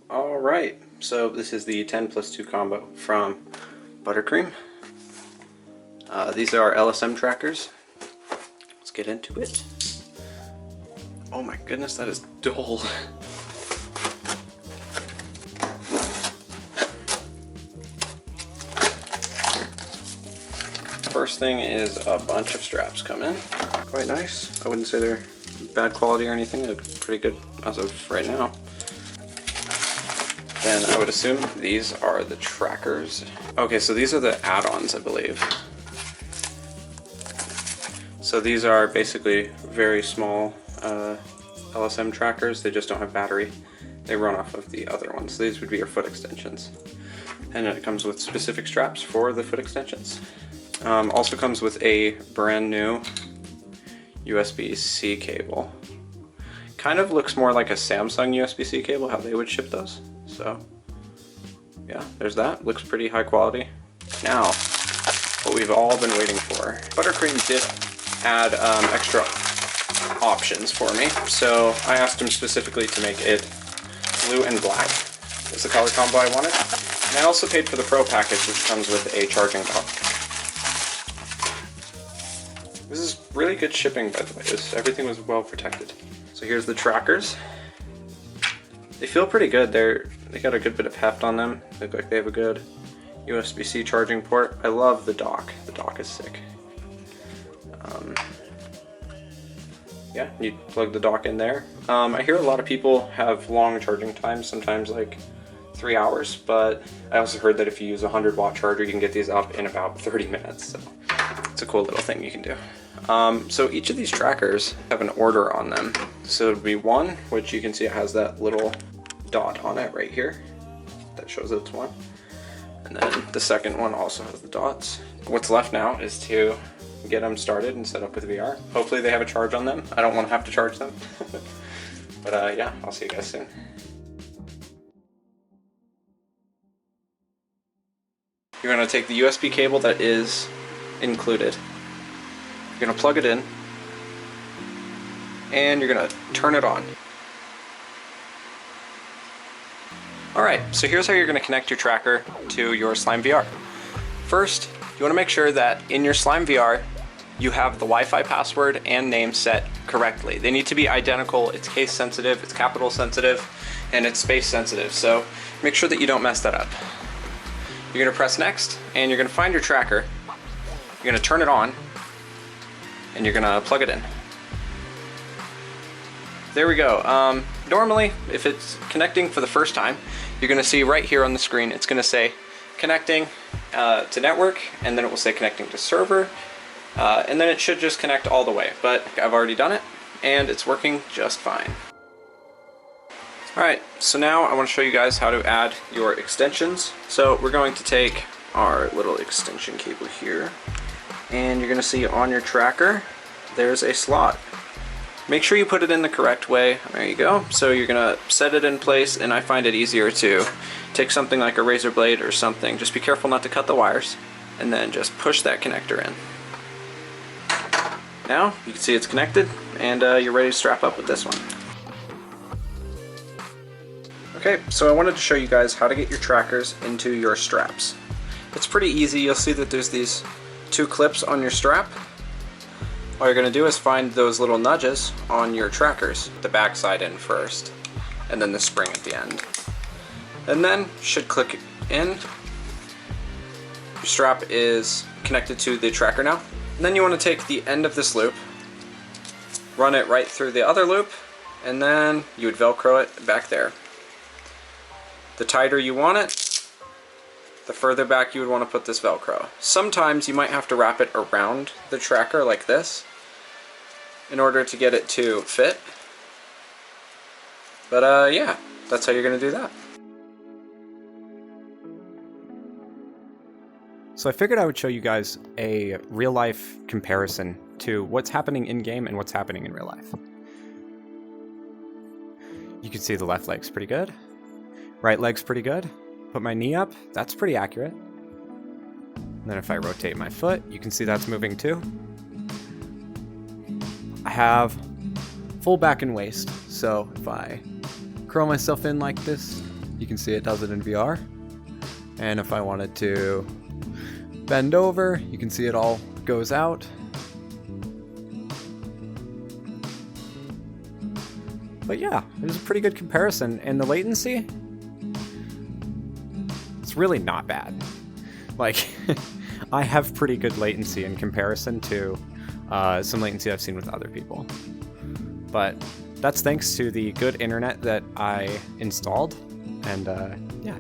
Alright, so this is the 10+2 combo from Buttercream. These are LSM trackers. Let's get into it. Oh my goodness, that is dull. First thing is a bunch of straps come in. Quite nice. I wouldn't say they're bad quality or anything. They look pretty good as of right now. Then I would assume these are the trackers. Okay, so these are the add-ons, I believe. So these are basically very small LSM trackers. They just don't have battery. They run off of the other ones. So these would be your foot extensions. And it comes with specific straps for the foot extensions. Also comes with a brand new USB-C cable. Kind of looks more like a Samsung USB-C cable, how they would ship those. So yeah, there's that. Looks pretty high quality. Now, what we've all been waiting for. Buttercream did add extra options for me. So I asked him specifically to make it blue and black. Is the color combo I wanted. And I also paid for the Pro package, which comes with a charging dock. This is really good shipping, by the way. Everything was well protected. So here's the trackers. They feel pretty good. They got a good bit of heft on them. They look like they have a good USB-C charging port. I love the dock. The dock is sick. Yeah, you plug the dock in there. I hear a lot of people have long charging times, sometimes like 3 hours, but I also heard that if you use a 100-watt charger, you can get these up in about 30 minutes. So it's a cool little thing you can do. So each of these trackers have an order on them. So it would be one, which you can see it has that little dot on it right here. That shows it's one. And then the second one also has the dots. What's left now is to get them started and set up with VR. Hopefully they have a charge on them. I don't want to have to charge them. But yeah, I'll see you guys soon. You're going to take the USB cable that is included. You're going to plug it in, and you're going to turn it on. Alright, so here's how you're going to connect your tracker to your Slime VR. First, you want to make sure that in your Slime VR, you have the Wi-Fi password and name set correctly. They need to be identical. It's case sensitive, it's capital sensitive, and it's space sensitive. So make sure that you don't mess that up. You're going to press next, and you're going to find your tracker. You're going to turn it on, and you're going to plug it in. There we go. Normally, if it's connecting for the first time, you're going to see right here on the screen, it's going to say connecting to network, and then it will say connecting to server, and then it should just connect all the way. But I've already done it, and it's working just fine. Alright, so now I want to show you guys how to add your extensions. So we're going to take our little extension cable here, and you're going to see on your tracker there's a slot. Make sure you put it in the correct way. There you go. So you're going to set it in place, and I find it easier to take something like a razor blade or something. Just be careful not to cut the wires, and then just push that connector in. Now you can see it's connected, and you're ready to strap up with this one. Okay, so I wanted to show you guys how to get your trackers into your straps. It's pretty easy. You'll see that there's these two clips on your strap. All you're going to do is find those little nudges on your trackers, the back side in first, and then the spring at the end. And then should click in. Your strap is connected to the tracker now. And then you want to take the end of this loop, run it right through the other loop, and then you would Velcro it back there. The tighter you want it, the further back you would want to put this Velcro. Sometimes you might have to wrap it around the tracker like this in order to get it to fit. But yeah, that's how you're going to do that. So I figured I would show you guys a real-life comparison to what's happening in-game and what's happening in real life. You can see the left leg's pretty good. Right leg's pretty good. Put my knee up, that's pretty accurate. And then if I rotate my foot, you can see that's moving too. I have full back and waist, so if I curl myself in like this, you can see it does it in VR. And if I wanted to bend over, you can see it all goes out. But yeah, it was a pretty good comparison. And the latency, it's really not bad. Like, I have pretty good latency in comparison to some latency I've seen with other people. But that's thanks to the good internet that I installed. And yeah.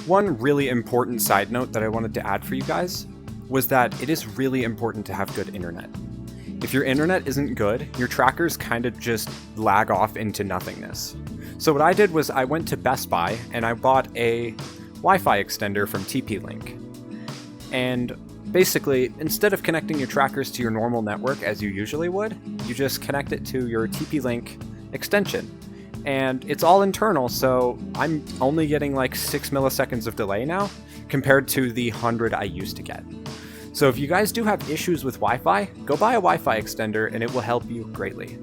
One really important side note that I wanted to add for you guys was that it is really important to have good internet. If your internet isn't good, your trackers kind of just lag off into nothingness. So what I did was I went to Best Buy and I bought a Wi-Fi extender from TP-Link. And basically, instead of connecting your trackers to your normal network as you usually would, you just connect it to your TP-Link extension. And it's all internal, so I'm only getting like 6 milliseconds of delay now, compared to the 100 I used to get. So if you guys do have issues with Wi-Fi, go buy a Wi-Fi extender and it will help you greatly.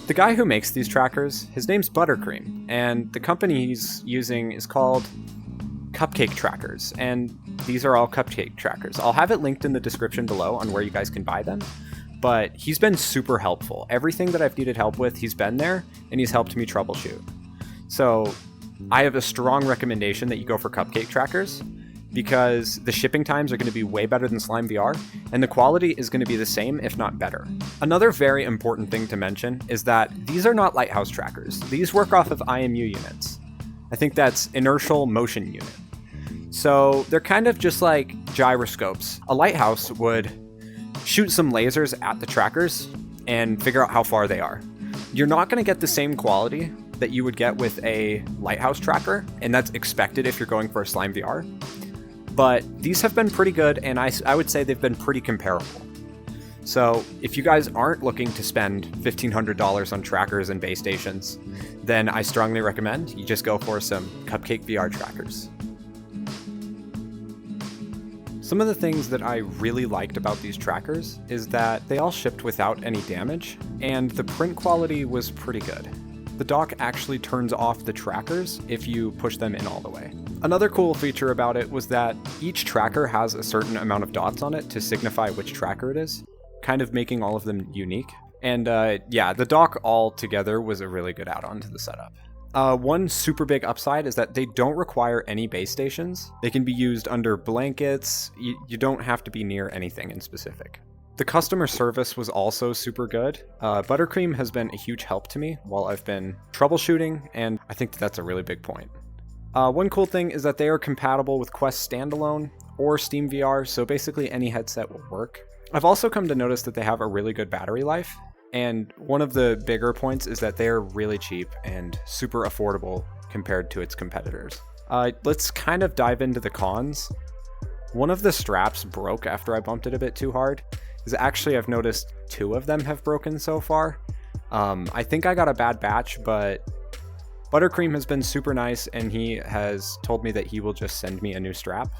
The guy who makes these trackers, his name's Buttercream, and the company he's using is called Cupcake trackers, and these are all Cupcake trackers. I'll have it linked in the description below on where you guys can buy them, but he's been super helpful. Everything that I've needed help with, he's been there, and he's helped me troubleshoot. So I have a strong recommendation that you go for Cupcake trackers, because the shipping times are going to be way better than Slime VR, and the quality is going to be the same, if not better. Another very important thing to mention is that these are not Lighthouse trackers. These work off of IMU units. I think that's inertial motion unit. So they're kind of just like gyroscopes. A Lighthouse would shoot some lasers at the trackers and figure out how far they are. You're not going to get the same quality that you would get with a Lighthouse tracker, and that's expected if you're going for a Slime VR. But these have been pretty good, and I would say they've been pretty comparable. So if you guys aren't looking to spend $1,500 on trackers and base stations, then I strongly recommend you just go for some Cupcake VR trackers. Some of the things that I really liked about these trackers is that they all shipped without any damage, and the print quality was pretty good. The dock actually turns off the trackers if you push them in all the way. Another cool feature about it was that each tracker has a certain amount of dots on it to signify which tracker it is, kind of making all of them unique. And yeah, the dock all together was a really good add-on to the setup. One super big upside is that they don't require any base stations. They can be used under blankets. You don't have to be near anything in specific. The customer service was also super good. Buttercream has been a huge help to me while I've been troubleshooting, and I think that's a really big point. One cool thing is that they are compatible with Quest Standalone or Steam VR, so basically any headset will work. I've also come to notice that they have a really good battery life, and one of the bigger points is that they're really cheap and super affordable compared to its competitors. Let's kind of dive into the cons. One of the straps broke after I bumped it a bit too hard. Actually, I've noticed 2 of them have broken so far. I think I got a bad batch, but Buttercream has been super nice, and he has told me that he will just send me a new strap,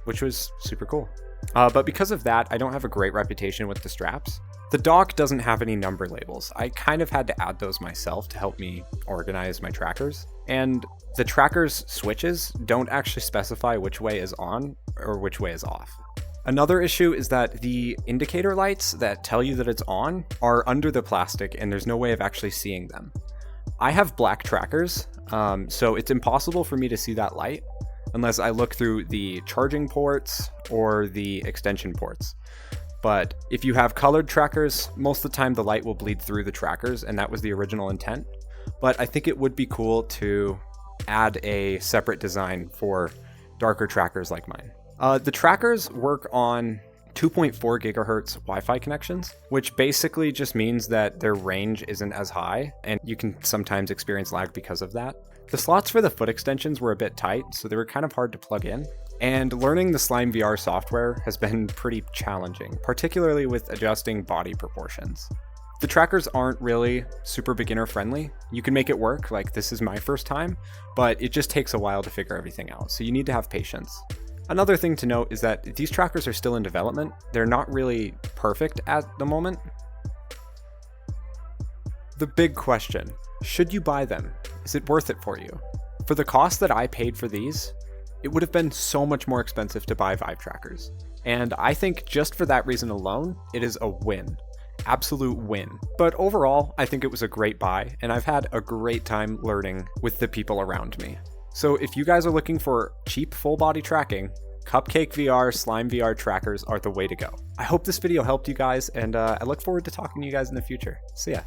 which was super cool. But because of that, I don't have a great reputation with the straps. The dock doesn't have any number labels. I kind of had to add those myself to help me organize my trackers. And the trackers switches don't actually specify which way is on or which way is off. Another issue is that the indicator lights that tell you that it's on are under the plastic, and there's no way of actually seeing them. I have black trackers, so it's impossible for me to see that light unless I look through the charging ports or the extension ports. But if you have colored trackers, most of the time the light will bleed through the trackers, and that was the original intent. But I think it would be cool to add a separate design for darker trackers like mine. The trackers work on 2.4 gigahertz Wi-Fi connections, which basically just means that their range isn't as high, and you can sometimes experience lag because of that. The slots for the foot extensions were a bit tight, so they were kind of hard to plug in. And learning the Slime VR software has been pretty challenging, particularly with adjusting body proportions. The trackers aren't really super beginner friendly. You can make it work, like this is my first time, but it just takes a while to figure everything out, so you need to have patience. Another thing to note is that these trackers are still in development. They're not really perfect at the moment. The big question, should you buy them? Is it worth it for you? For the cost that I paid for these, it would have been so much more expensive to buy Vive trackers. And I think just for that reason alone, it is a win. Absolute win. But overall, I think it was a great buy, and I've had a great time learning with the people around me. So if you guys are looking for cheap full body tracking, Cupcake VR, Slime VR trackers are the way to go. I hope this video helped you guys, and I look forward to talking to you guys in the future. See ya.